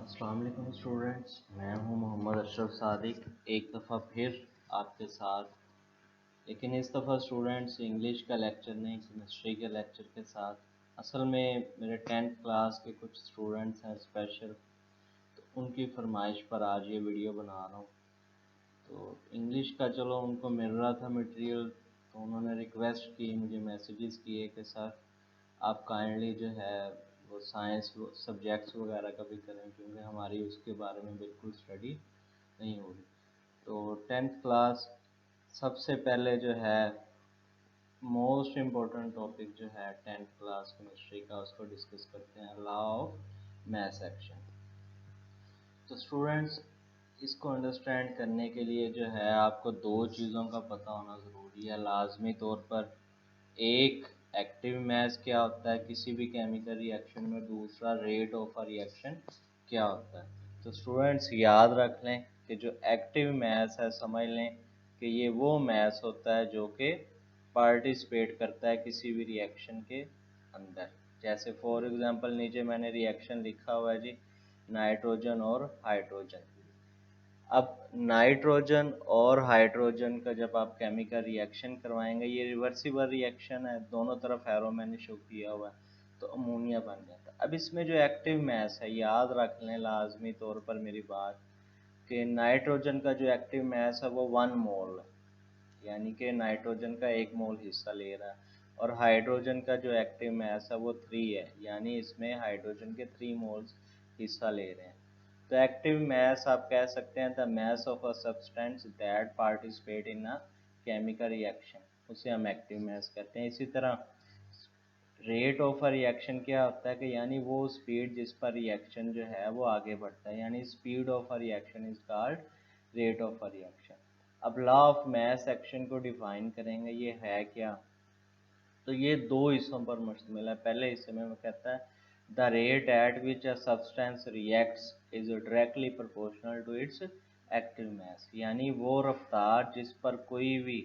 अस्सलाम वालेकुम स्टूडेंट्स, मैं हूं मोहम्मद अशरफ सादिक एक दफ़ा फिर आपके साथ। लेकिन इस दफ़ा स्टूडेंट्स इंग्लिश का लेक्चर नहीं, केमिस्ट्री के लेक्चर के साथ। असल में मेरे 10th क्लास के कुछ स्टूडेंट्स हैं स्पेशल, तो उनकी फरमाइश पर आज ये वीडियो बना रहा हूँ। तो इंग्लिश का चलो उनको मिल रहा था मटेरियल, तो उन्होंने रिक्वेस्ट की, मुझे मैसेजेस किए कि सर आप काइंडली जो है वो साइंस सब्जेक्ट्स वगैरह का भी करें, क्योंकि हमारी उसके बारे में बिल्कुल स्टडी नहीं हो रही। तो 10th क्लास सबसे पहले जो है मोस्ट इम्पोर्टेंट टॉपिक जो है 10th क्लास केमिस्ट्री का, उसको डिस्कस करते हैं, लॉ ऑफ मास एक्शन। तो स्टूडेंट्स इसको अंडरस्टैंड करने के लिए जो है आपको दो चीज़ों का पता होना ज़रूरी है लाजमी तौर पर। एक, एक्टिव मास क्या होता है किसी भी केमिकल रिएक्शन में, दूसरा रेट ऑफ अ रिएक्शन क्या होता है। तो स्टूडेंट्स याद रख लें कि जो एक्टिव मास है, समझ लें कि ये वो मास होता है जो कि पार्टिसिपेट करता है किसी भी रिएक्शन के अंदर। जैसे फॉर एग्जांपल नीचे मैंने रिएक्शन लिखा हुआ है जी, नाइट्रोजन और हाइड्रोजन। अब नाइट्रोजन और हाइड्रोजन का जब आप केमिकल रिएक्शन करवाएंगे, ये रिवर्सिबल रिएक्शन है, दोनों तरफ एरो मैंने शो किया हुआ है, तो अमोनिया बन जाता है। अब इसमें जो एक्टिव मास है, याद रख लें लाजमी तौर पर मेरी बात, कि नाइट्रोजन का जो एक्टिव मास है वो 1 मोल है, यानी कि नाइट्रोजन का 1 मोल हिस्सा ले रहा है। और हाइड्रोजन का जो एक्टिव मास है वो 3 है, यानी इसमें हाइड्रोजन के 3 मोल्स हिस्सा ले रहे हैं। तो एक्टिव मास आप कह सकते हैं the mass of a substance that participate in a chemical reaction, उसे हम एक्टिव मास कहते हैं। इसी तरह रेट ऑफ अ रिएक्शन क्या होता है कि यानी वो स्पीड जिस पर रिएक्शन जो है वो आगे बढ़ता है, यानी speed of a reaction is called rate of a reaction. अब लॉ ऑफ मास एक्शन को डिफाइन करेंगे, ये है क्या। तो ये दो हिस्सों पर मुश्तमिल है। पहले हिस्से में वो कहता है the rate at which a substance reacts is directly proportional to its active mass, यानी वो रफ्तार जिस पर कोई भी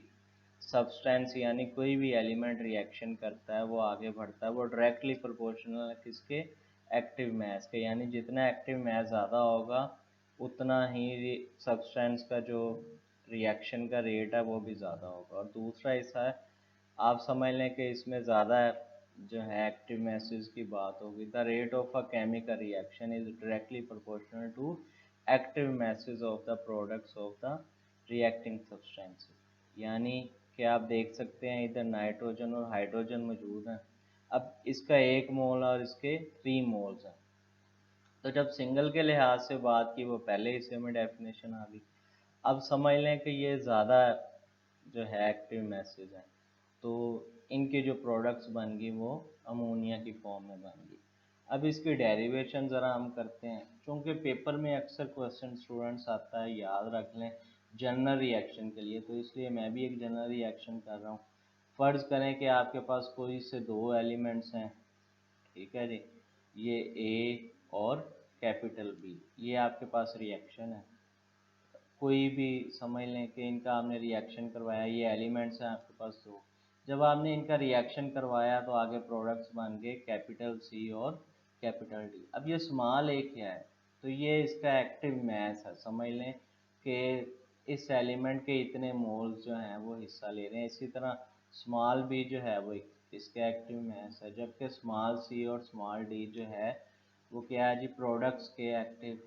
सब्सटेंस यानी कोई भी एलिमेंट रिएक्शन करता है, वो आगे बढ़ता है, वो डायरेक्टली प्रोपोर्शनल है किसके, एक्टिव मास के। यानी जितना एक्टिव मास ज़्यादा होगा उतना ही सब्सटेंस का जो रिएक्शन का रेट है वो भी ज़्यादा होगा। और दूसरा हिस्सा है, आप समझ लें कि इसमें ज़्यादा जो है एक्टिव मासेस की बात होगी। The rate of a chemical reaction is directly proportional to active masses of the products of the reacting substance. यानी कि आप देख सकते हैं इधर नाइट्रोजन और हाइड्रोजन मौजूद हैं। अब इसका 1 मोल और इसके 3 मोल्स हैं। तो जब सिंगल के लिहाज से बात की, वो पहले हिस्से में डेफिनेशन आ गई। अब समझ लें कि ये ज़्यादा जो है एक्टिव मैसेज हैं, तो इनके जो प्रोडक्ट्स बन गई वो अमोनिया की फॉर्म में बन गई। अब इसकी डेरिवेशन ज़रा हम करते हैं, क्योंकि पेपर में अक्सर क्वेश्चन स्टूडेंट्स आता है, याद रख लें जनरल रिएक्शन के लिए, तो इसलिए मैं भी एक जनरल रिएक्शन कर रहा हूँ। फ़र्ज़ करें कि आपके पास कोई से दो एलिमेंट्स हैं, ठीक है जी, ये ए और कैपिटल बी, ये आपके पास रिएक्शन है। कोई भी समझ लें कि इनका आपने रिएक्शन करवाया, ये एलिमेंट्स हैं आपके पास दो। जब आपने इनका रिएक्शन करवाया तो आगे प्रोडक्ट्स बन गए कैपिटल सी और कैपिटल डी। अब ये स्मॉल ए क्या है, तो ये इसका एक्टिव मास है। समझ लें कि इस एलिमेंट के इतने मोल्स जो हैं वो हिस्सा ले रहे हैं। इसी तरह स्मॉल बी जो है वो इसका एक्टिव मास है, जबकि स्मॉल सी और स्मॉल डी जो है वो क्या है जी, प्रोडक्ट्स के एक्टिव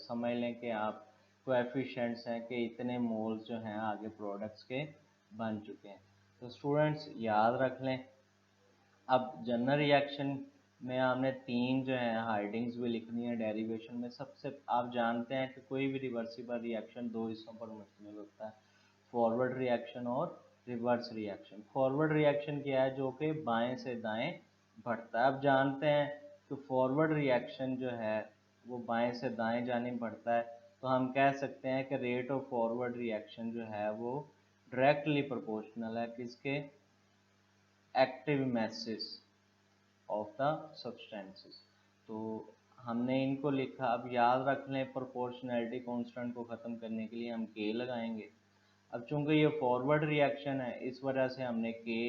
समझ लें कि आप कोएफिशिएंट्स हैं कि इतने मोल्स जो हैं आगे प्रोडक्ट्स के बन चुके हैं। तो स्टूडेंट्स याद रख लें। अब जनरल रिएक्शन में आपने 3 जो है हाइडिंग्स भी लिखनी है डेरिवेशन में। सबसे आप जानते हैं कि कोई भी रिवर्सिबल रिएक्शन दो हिस्सों पर मुश्तमिल होता है, फॉरवर्ड रिएक्शन और रिवर्स रिएक्शन। फॉरवर्ड रिएक्शन क्या है, जो कि बाएं से दाएं बढ़ता है। अब जानते हैं कि फॉरवर्ड रिएक्शन जो है वो बाएं से दाएं जानिब बढ़ता है, तो हम कह सकते हैं कि रेट ऑफ फॉरवर्ड रिएक्शन जो है वो डायरेक्टली प्रोपोर्शनल है किसके, active masses of the substances. तो हमने इनको लिखा। अब याद रख लें प्रोपोर्शनैलिटी कांस्टेंट को ख़त्म करने के लिए हम के लगाएंगे। अब चूंकि ये फॉरवर्ड रिएक्शन है, इस वजह से हमने के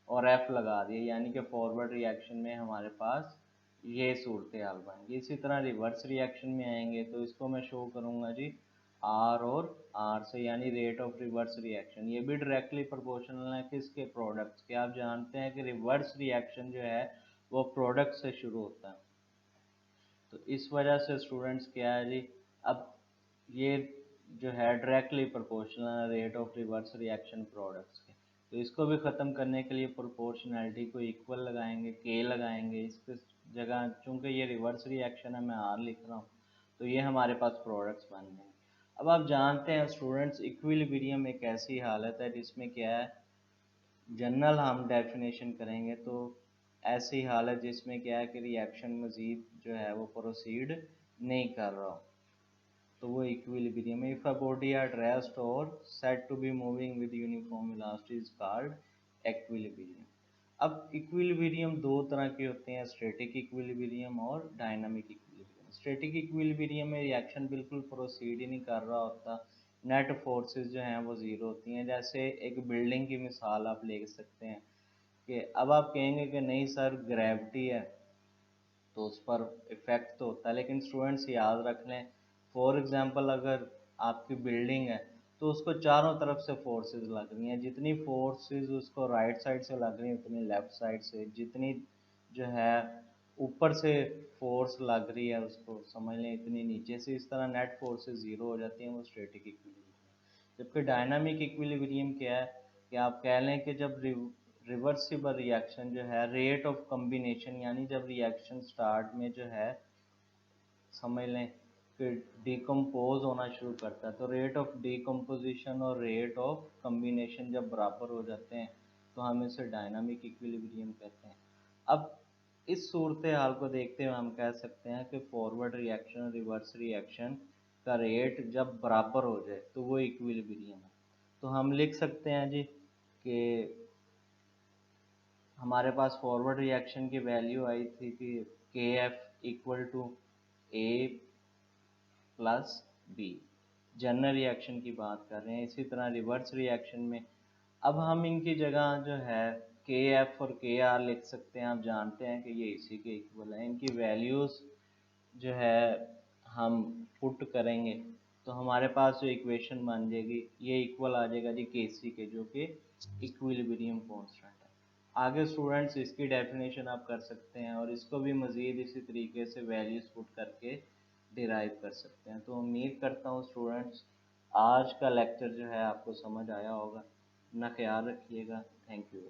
और एफ लगा दिया, यानी कि फॉरवर्ड रिएक्शन में हमारे पास ये सूरत हाल बन गई। इसी तरह रिवर्स रिएक्शन में आएंगे तो इसको मैं शो करूंगा जी आर और आर से, यानी रेट ऑफ रिवर्स रिएक्शन। ये भी डायरेक्टली प्रोपोर्शनल है किसके, प्रोडक्ट्स के। आप जानते हैं कि रिवर्स रिएक्शन जो है वो प्रोडक्ट से शुरू होता है, तो इस वजह से स्टूडेंट्स क्या है जी, अब ये जो है डायरेक्टली प्रोपोर्शनल है rate of reverse reaction products के। तो इसको भी ख़त्म करने के लिए प्रोपोर्शनैलिटी को इक्वल लगाएंगे, के लगाएंगे इसके जगह। चूंकि ये रिवर्स रिएक्शन है, मैं आर लिख रहा हूँ, तो ये हमारे पास प्रोडक्ट्स बन गए। अब आप जानते हैं स्टूडेंट्स, इक्विलिब्रियम एक ऐसी हालत है जिसमें क्या है, जनरल हम डेफिनेशन करेंगे तो ऐसी हालत जिसमें क्या है कि रिएक्शन मज़ीद जो है वो प्रोसीड नहीं कर रहा हो, तो वो इक्विलिब्रियम है। If a body at rest or set to be moving with uniform velocity is called equilibrium. अब इक्विलिब्रियम दो तरह के होते हैं, स्टैटिक इक्विलिब्रियम और डायनामिक इक्विलिब्रियम। स्टैटिक इक्विलिब्रियम में रिएक्शन बिल्कुल प्रोसीड ही नहीं कर रहा होता, नेट फोर्सेस जो हैं वो ज़ीरो होती हैं। जैसे एक बिल्डिंग की मिसाल आप ले सकते हैं कि अब आप कहेंगे कि नहीं सर ग्रेविटी है तो उस पर इफ़ेक्ट तो होता है, लेकिन स्टूडेंट्स याद रख लें, फॉर एग्जांपल अगर आपकी बिल्डिंग है तो उसको चारों तरफ से फोर्सेस लग रही हैं, जितनी फोर्सेस उसको राइट साइड से लग रही हैं उतनी लेफ़्ट साइड से, जितनी जो है ऊपर से फोर्स लग रही है उसको समझ लें इतनी नीचे से, इस तरह नेट फोर्सेस ज़ीरो हो जाती हैं, वो स्टैटिक इक्विलिब्रियम। जबकि डायनामिक इक्विलिब्रियम क्या है कि आप कह लें कि जब रिवर्सिबल रिएक्शन जो है, रेट ऑफ कम्बिनेशन, यानी जब रिएक्शन स्टार्ट में जो है समझ लें कि डिकम्पोज होना शुरू करता है, तो रेट ऑफ डिकम्पोजिशन और रेट ऑफ कम्बिनेशन जब बराबर हो जाते हैं तो हम इसे डायनामिक इक्विलिब्रियम कहते हैं। अब इस सूरत हाल को देखते हुए हम कह सकते हैं कि फॉरवर्ड रिएक्शन और रिवर्स रिएक्शन का रेट जब बराबर हो जाए तो वो इक्विलिब्रियम है। तो हम लिख सकते हैं जी कि हमारे पास फॉरवर्ड रिएक्शन की वैल्यू आई थी कि K f equal to a plus b, general reaction की बात कर रहे हैं। इसी तरह रिवर्स रिएक्शन में अब हम इनकी जगह जो है के एफ और के आर लिख सकते हैं। आप जानते हैं कि ये इसी के इक्वल है, इनकी वैल्यूज़ जो है हम पुट करेंगे तो हमारे पास जो इक्वेशन बन जाएगी ये इक्वल आ जाएगा जी के सी के, जो कि इक्विलिब्रियम कांस्टेंट है। आगे स्टूडेंट्स इसकी डेफिनेशन आप कर सकते हैं और इसको भी मज़ीद इसी तरीके से वैल्यूज़ पुट करके डिराइव कर सकते हैं। तो उम्मीद करता हूँ स्टूडेंट्स आज का लेक्चर जो है आपको समझ आया होगा। अपना ख्याल रखिएगा। Thank you.